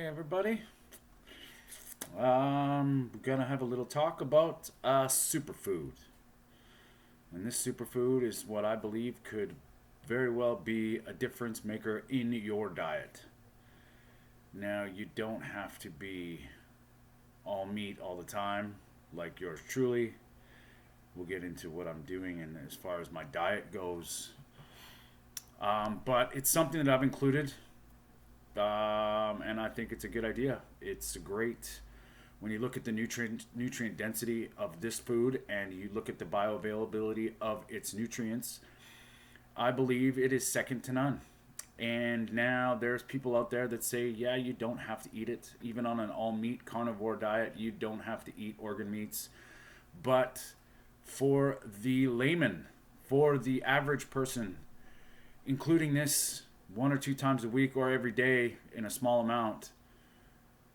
everybody. We're gonna have a little talk about superfood. And this superfood is what I believe could very well be a difference maker in your diet. Now, you don't have to be all meat all the time, like yours truly. We'll get into what I'm doing and as far as my diet goes. But it's something that I've included, and I think it's a good idea. It's great when you look at the nutrient density of this food and you look at the bioavailability of its nutrients. I believe it is second to none. And now there's people out there that say, yeah, you don't have to eat it. Even on an all meat carnivore diet, you don't have to eat organ meats. But for the layman, for the average person, including this 1 or 2 times a week or every day in a small amount,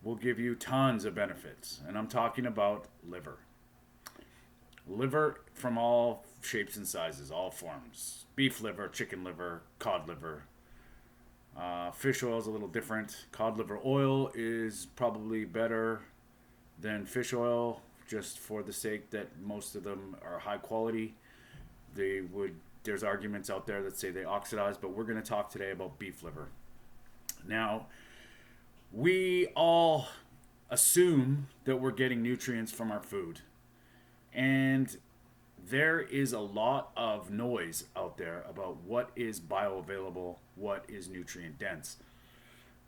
will give you tons of benefits. And I'm talking about liver. Liver from all shapes and sizes, all forms. Beef liver, chicken liver, cod liver. Fish oil is a little different. Cod liver oil is probably better than fish oil, just for the sake that most of them are high quality. There's arguments out there that say they oxidize, but we're going to talk today about beef liver. Now, we all assume that we're getting nutrients from our food. And there is a lot of noise out there about what is bioavailable, what is nutrient dense.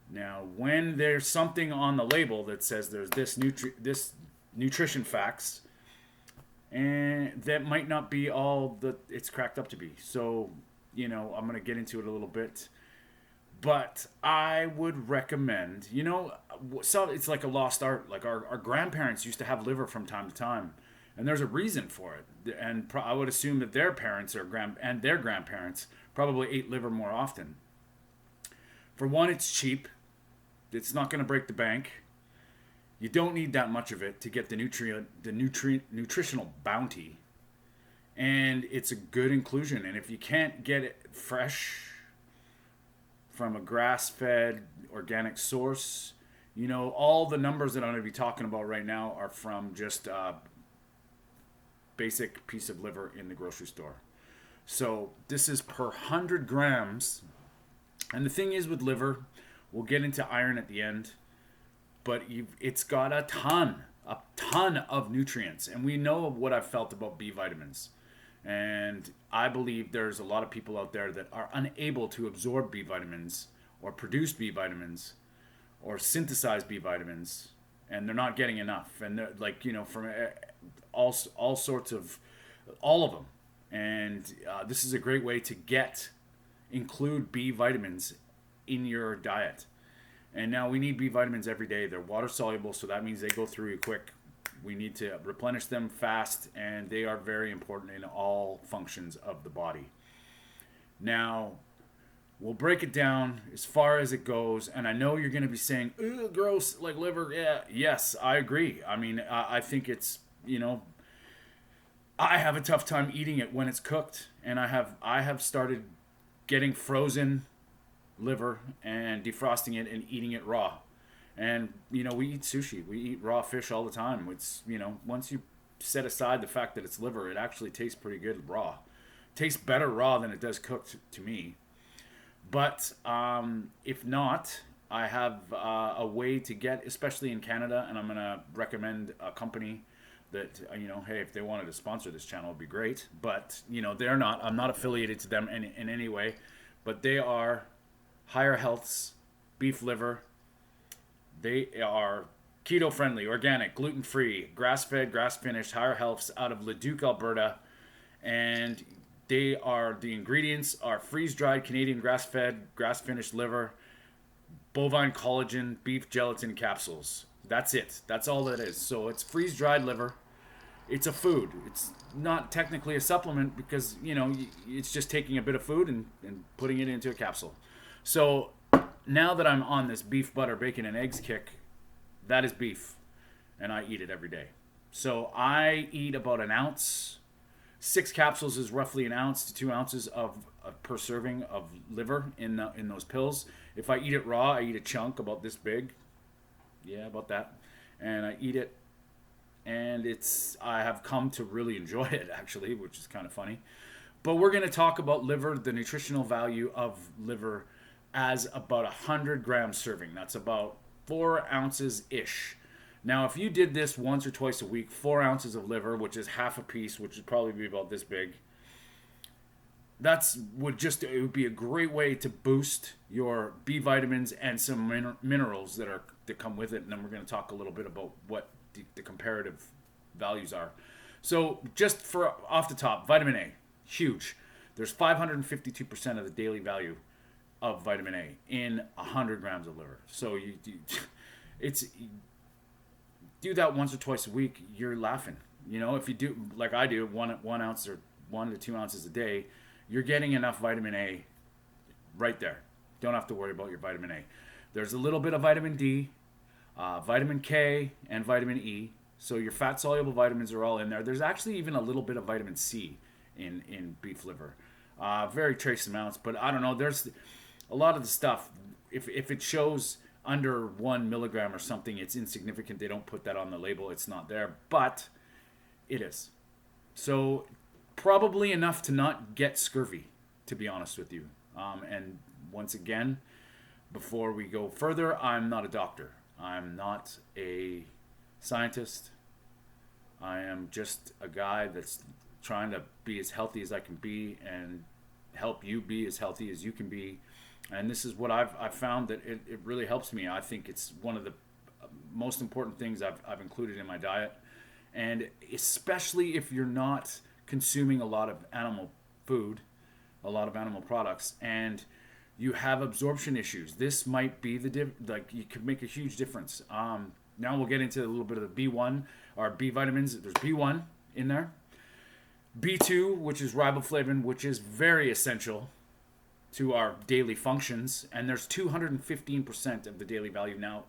Now, when there's something on the label that says there's this nutrition facts, and that might not be all that it's cracked up to be. So, I'm going to get into it a little bit. But I would recommend, so it's like a lost art. Like our grandparents used to have liver from time to time. And there's a reason for it. And I would assume that their parents and their grandparents probably ate liver more often. For one, it's cheap. It's not going to break the bank. You don't need that much of it to get the nutritional bounty. And it's a good inclusion. And if you can't get it fresh from a grass-fed organic source, all the numbers that I'm going to be talking about right now are from just basic piece of liver in the grocery store. So this is per 100 grams. And the thing is with liver, we'll get into iron at the end, but it's got a ton of nutrients. And we know what I've felt about B vitamins. And I believe there's a lot of people out there that are unable to absorb B vitamins or produce B vitamins or synthesize B vitamins, and they're not getting enough. And they're like, from all sorts of, all of them. And this is a great way to include B vitamins in your diet. And now we need B vitamins every day. They're water soluble, so that means they go through you quick. We need to replenish them fast, and they are very important in all functions of the body. Now, we'll break it down as far as it goes, and I know you're going to be saying, "Ugh, gross, like liver." Yeah, yes, I agree. I mean, I think it's, I have a tough time eating it when it's cooked, and I have started getting frozen liver and defrosting it and eating it raw. And, we eat sushi. We eat raw fish all the time. It's, once you set aside the fact that it's liver, it actually tastes pretty good raw. Tastes better raw than it does cooked to me. But if not, I have a way to get, especially in Canada, and I'm going to recommend a company that, hey, if they wanted to sponsor this channel, it'd be great. But, they're not. I'm not affiliated to them in any way. But they are Higher Health's beef liver. They are keto-friendly, organic, gluten-free, grass-fed, grass-finished, Higher Healths out of Leduc, Alberta. And the ingredients are freeze-dried Canadian grass-fed, grass-finished liver, bovine collagen, beef gelatin capsules. That's it. That's all that is. So it's freeze-dried liver. It's a food. It's not technically a supplement because, it's just taking a bit of food and putting it into a capsule. So now that I'm on this beef, butter, bacon, and eggs kick, that is beef, and I eat it every day. So I eat about an ounce. 6 capsules is roughly an ounce to 2 ounces per serving of liver in those pills. If I eat it raw, I eat a chunk about this big, Yeah, about that. And I eat it, and I have come to really enjoy it actually, which is kind of funny. But we're going to talk about liver, the nutritional value of liver as about 100 gram serving. That's about 4 ounces ish. Now, if you did this once or twice a week, 4 ounces of liver, which is half a piece, which would probably be about this big, it would be a great way to boost your B vitamins and some minerals that come with it. And then we're going to talk a little bit about what the comparative values are. So just for off the top, vitamin A, huge. There's 552% of the daily value of vitamin A in 100 grams of liver. So it's do that once or twice a week, you're laughing. If you do like I do, 1 ounce or 1 to 2 ounces a day, you're getting enough vitamin A right there. Don't have to worry about your vitamin A. There's a little bit of vitamin D, vitamin K, and vitamin E. So your fat-soluble vitamins are all in there. There's actually even a little bit of vitamin C in beef liver. Very trace amounts, but I don't know. There's a lot of the stuff. If it shows under 1 milligram or something, it's insignificant. They don't put that on the label. It's not there, but it is. So probably enough to not get scurvy, to be honest with you. And once again, before we go further, I'm not a doctor. I'm not a scientist. I am just a guy that's trying to be as healthy as I can be and help you be as healthy as you can be. And this is what I've found that it really helps me. I think it's one of the most important things I've included in my diet. And especially if you're not consuming a lot of animal food, a lot of animal products, and you have absorption issues, this might be you could make a huge difference. Now we'll get into a little bit of the B1 or B vitamins. There's B1 in there, B2, which is riboflavin, which is very essential to our daily functions, and there's 215% of the daily value. Now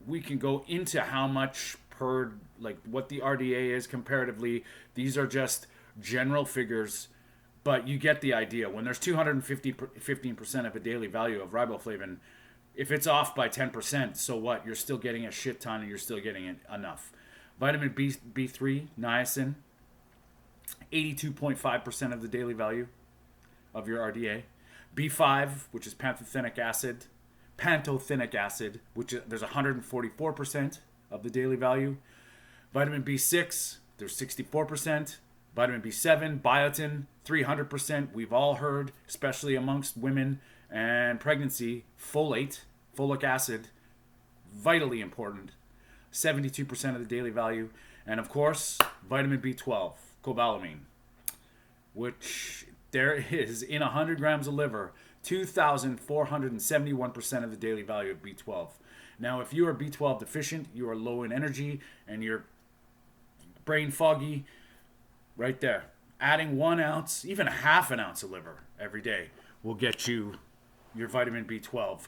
we can go into how much per, like what the RDA is comparatively. These are just general figures, but you get the idea. When there's 215% of a daily value of riboflavin, if it's off by 10%, so what? You're still getting a shit ton, and you're still getting it enough. Vitamin B3, niacin, 82.5% of the daily value of your RDA. B5, which is pantothenic acid, which there's 144% of the daily value. Vitamin B6, there's 64%. Vitamin B7, biotin, 300%. We've all heard, especially amongst women and pregnancy, folic acid, vitally important, 72% of the daily value. And of course, vitamin B12, cobalamin, which there is in 100 grams of liver, 2,471% of the daily value of B12. Now, if you are B12 deficient, you are low in energy, and you're brain foggy, right there. Adding 1 ounce, even a half an ounce of liver every day will get you your vitamin B12.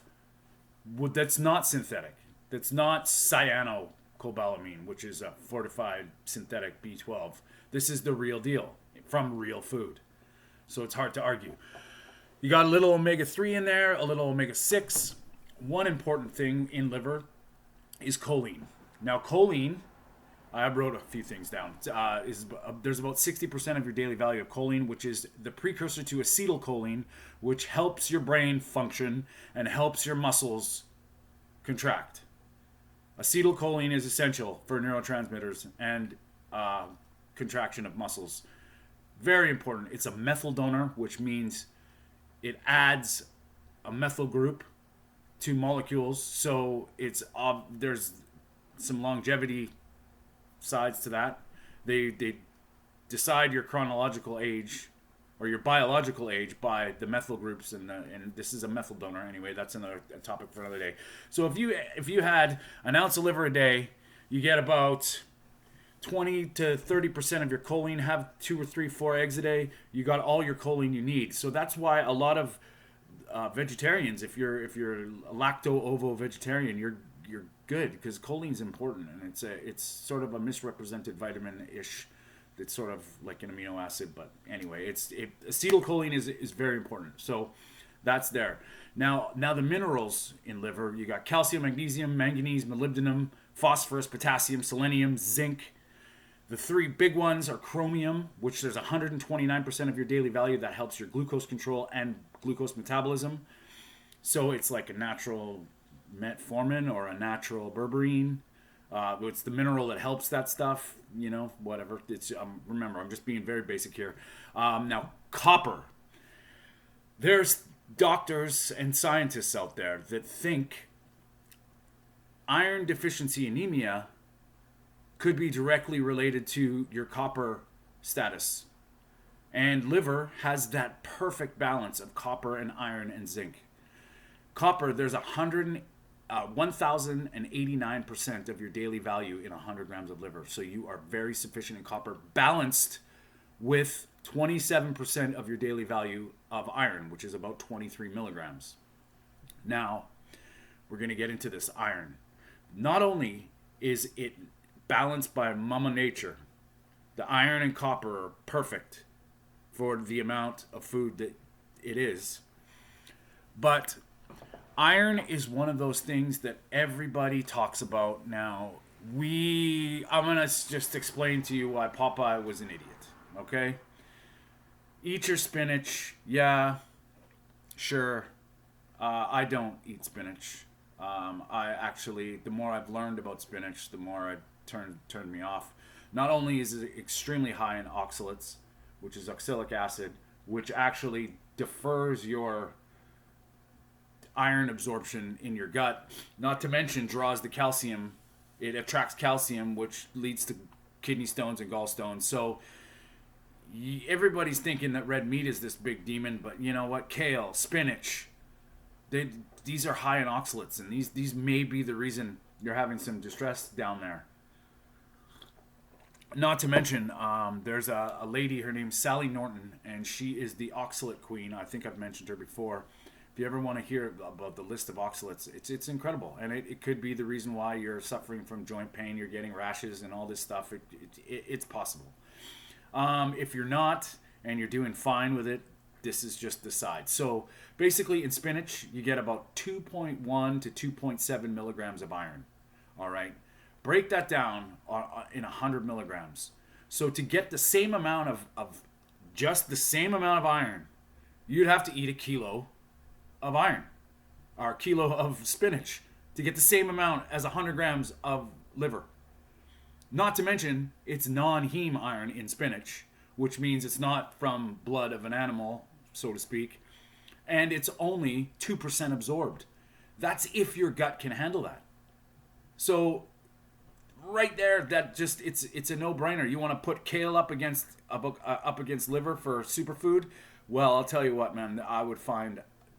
That's not synthetic. That's not cyanocobalamin, which is a fortified synthetic B12. This is the real deal from real food. So it's hard to argue. You got a little omega-3 in there, a little omega-6. One important thing in liver is choline. Now, choline, I wrote a few things down. There's about 60% of your daily value of choline, which is the precursor to acetylcholine, which helps your brain function and helps your muscles contract. Acetylcholine is essential for neurotransmitters and contraction of muscles. Very important. It's a methyl donor, which means it adds a methyl group to molecules. So there's some longevity sides to that. They decide your chronological age or your biological age by the methyl groups, and this is a methyl donor anyway. That's a topic for another day. So if you had an ounce of liver a day, you get about 20 to 30% of your choline. Have 2 or 3, 4 eggs a day. You got all your choline you need. So that's why a lot of vegetarians, if you're a lacto-ovo vegetarian, you're good, because choline is important, and it's sort of a misrepresented vitamin-ish. It's sort of like an amino acid, but anyway, acetylcholine is very important. So That's there. Now the minerals in liver, you got calcium, magnesium, manganese, molybdenum, phosphorus, potassium, selenium, zinc. The three big ones are chromium, which there's 129% of your daily value that helps your glucose control and glucose metabolism. So it's like a natural metformin or a natural berberine. It's the mineral that helps that stuff, whatever. It's remember, I'm just being very basic here. Now, copper. There's doctors and scientists out there that think iron deficiency anemia could be directly related to your copper status. And liver has that perfect balance of copper and iron and zinc. Copper, there's 1,089% of your daily value in 100 grams of liver. So you are very sufficient in copper, balanced with 27% of your daily value of iron, which is about 23 milligrams. Now, we're going to get into this iron. Not only is it balanced by Mama Nature, the iron and copper are perfect for the amount of food that it is, but iron is one of those things that everybody talks about now. I'm going to just explain to you why Popeye was an idiot, okay? Eat your spinach. Yeah, sure. I don't eat spinach. The more I've learned about spinach, the more it turned me off. Not only is it extremely high in oxalates, which is oxalic acid, which actually defers your iron absorption in your gut, not to mention draws the calcium. It attracts calcium, which leads to kidney stones and gallstones. So everybody's thinking that red meat is this big demon, but you know what? Kale, spinach, these are high in oxalates, and these may be the reason you're having some distress down there. Not to mention, there's a lady, her name's Sally Norton, and she is the Oxalate Queen. I think I've mentioned her before. If you ever want to hear about the list of oxalates, it's incredible. And it could be the reason why you're suffering from joint pain, you're getting rashes and all this stuff. It's possible. If you're not, and you're doing fine with it, this is just the side. So basically in spinach, you get about 2.1 to 2.7 milligrams of iron. All right. Break that down in 100 milligrams. So to get the same amount of just the same amount of iron, you'd have to eat a kilo of iron or a kilo of spinach to get the same amount as 100 grams of liver. Not to mention, it's non-heme iron in spinach, which means it's not from blood of an animal, so to speak, and it's only 2% absorbed. That's if your gut can handle that. So right there, that just it's a no-brainer. You want to put kale up against liver for superfood? Well, I'll tell you what, man. I would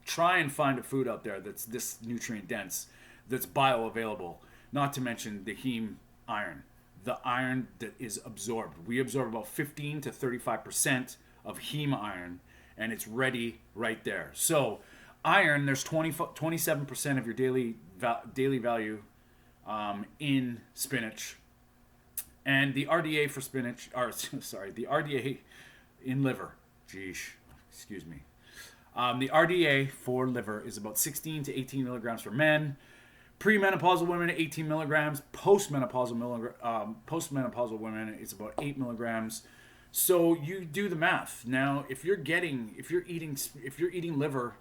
try and find a food out there that's this nutrient dense, that's bioavailable. Not to mention the heme iron, the iron that is absorbed. We absorb about 15 to 35% of heme iron, and it's ready right there. So iron, there's 27% of your daily value in spinach, and the RDA for spinach, the RDA in liver. Excuse me. The RDA for liver is about 16 to 18 milligrams for men. Premenopausal women, 18 milligrams. Postmenopausal women, it's about 8 milligrams. So you do the math. Now, if you're eating liver,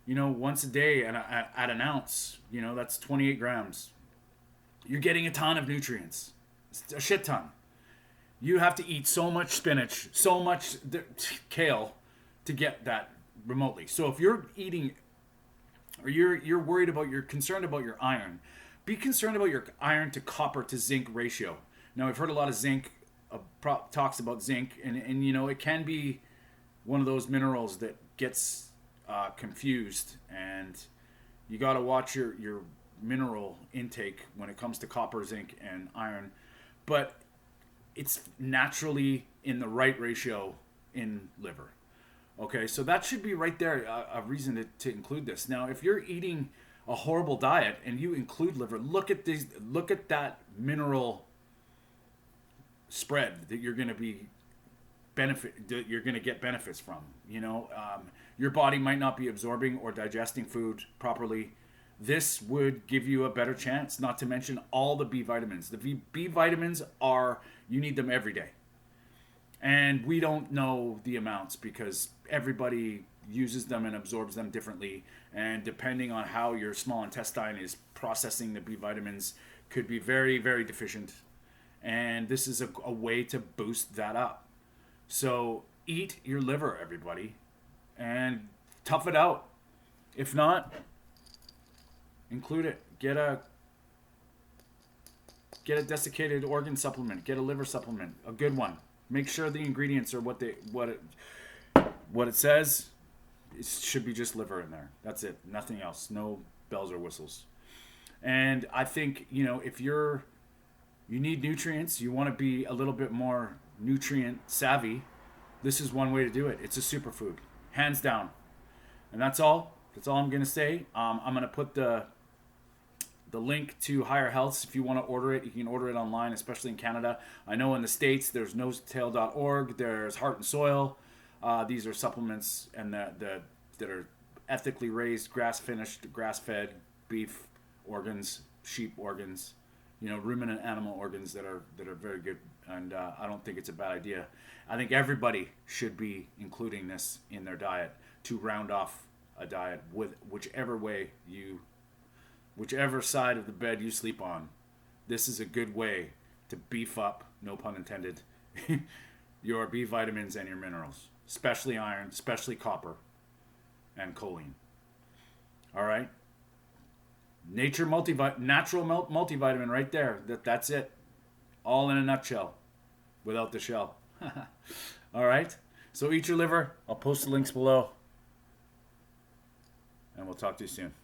once a day at an ounce, that's 28 grams. You're getting a ton of nutrients, a shit ton. You have to eat so much spinach, so much kale to get that remotely. So if you're eating, or you're concerned about your iron, be concerned about your iron to copper to zinc ratio. Now, I've heard a lot of zinc talks about zinc, and it can be one of those minerals that gets confused, and you got to watch your mineral intake when it comes to copper, zinc, and iron. But it's naturally in the right ratio in liver. Okay, so that should be right there, a reason to include this. Now, if you're eating a horrible diet and you include liver, look at that mineral spread that you're going to be benefit that you're going to get benefits from. Your body might not be absorbing or digesting food properly. This would give you a better chance, not to mention all the B vitamins. The B vitamins you need them every day. And we don't know the amounts because everybody uses them and absorbs them differently. And depending on how your small intestine is processing the B vitamins, could be very, very deficient. And this is a way to boost that up. So eat your liver, everybody, and tough it out. If not, include it. Get a desiccated organ supplement. Get a liver supplement, a good one. Make sure the ingredients are what it says. It should be just liver in there. That's it. Nothing else. No bells or whistles. And I think, if you need nutrients, you want to be a little bit more nutrient savvy, this is one way to do it. It's a superfood, hands down. And that's all. That's all I'm going to say. I'm going to put the link to Higher Healths. If you want to order it, you can order it online, especially in Canada. I know in the States, there's nosetail.org, there's Heart and Soil. These are supplements and that are ethically raised, grass-finished, grass-fed beef organs, sheep organs, ruminant animal organs that are very good. And I don't think it's a bad idea. I think everybody should be including this in their diet to round off a diet with whichever side of the bed you sleep on. This is a good way to beef up, no pun intended, your B vitamins and your minerals, especially iron, especially copper and choline. All right? Natural multivitamin right there. That's it. All in a nutshell, without the shell. All right? So eat your liver. I'll post the links below. And we'll talk to you soon.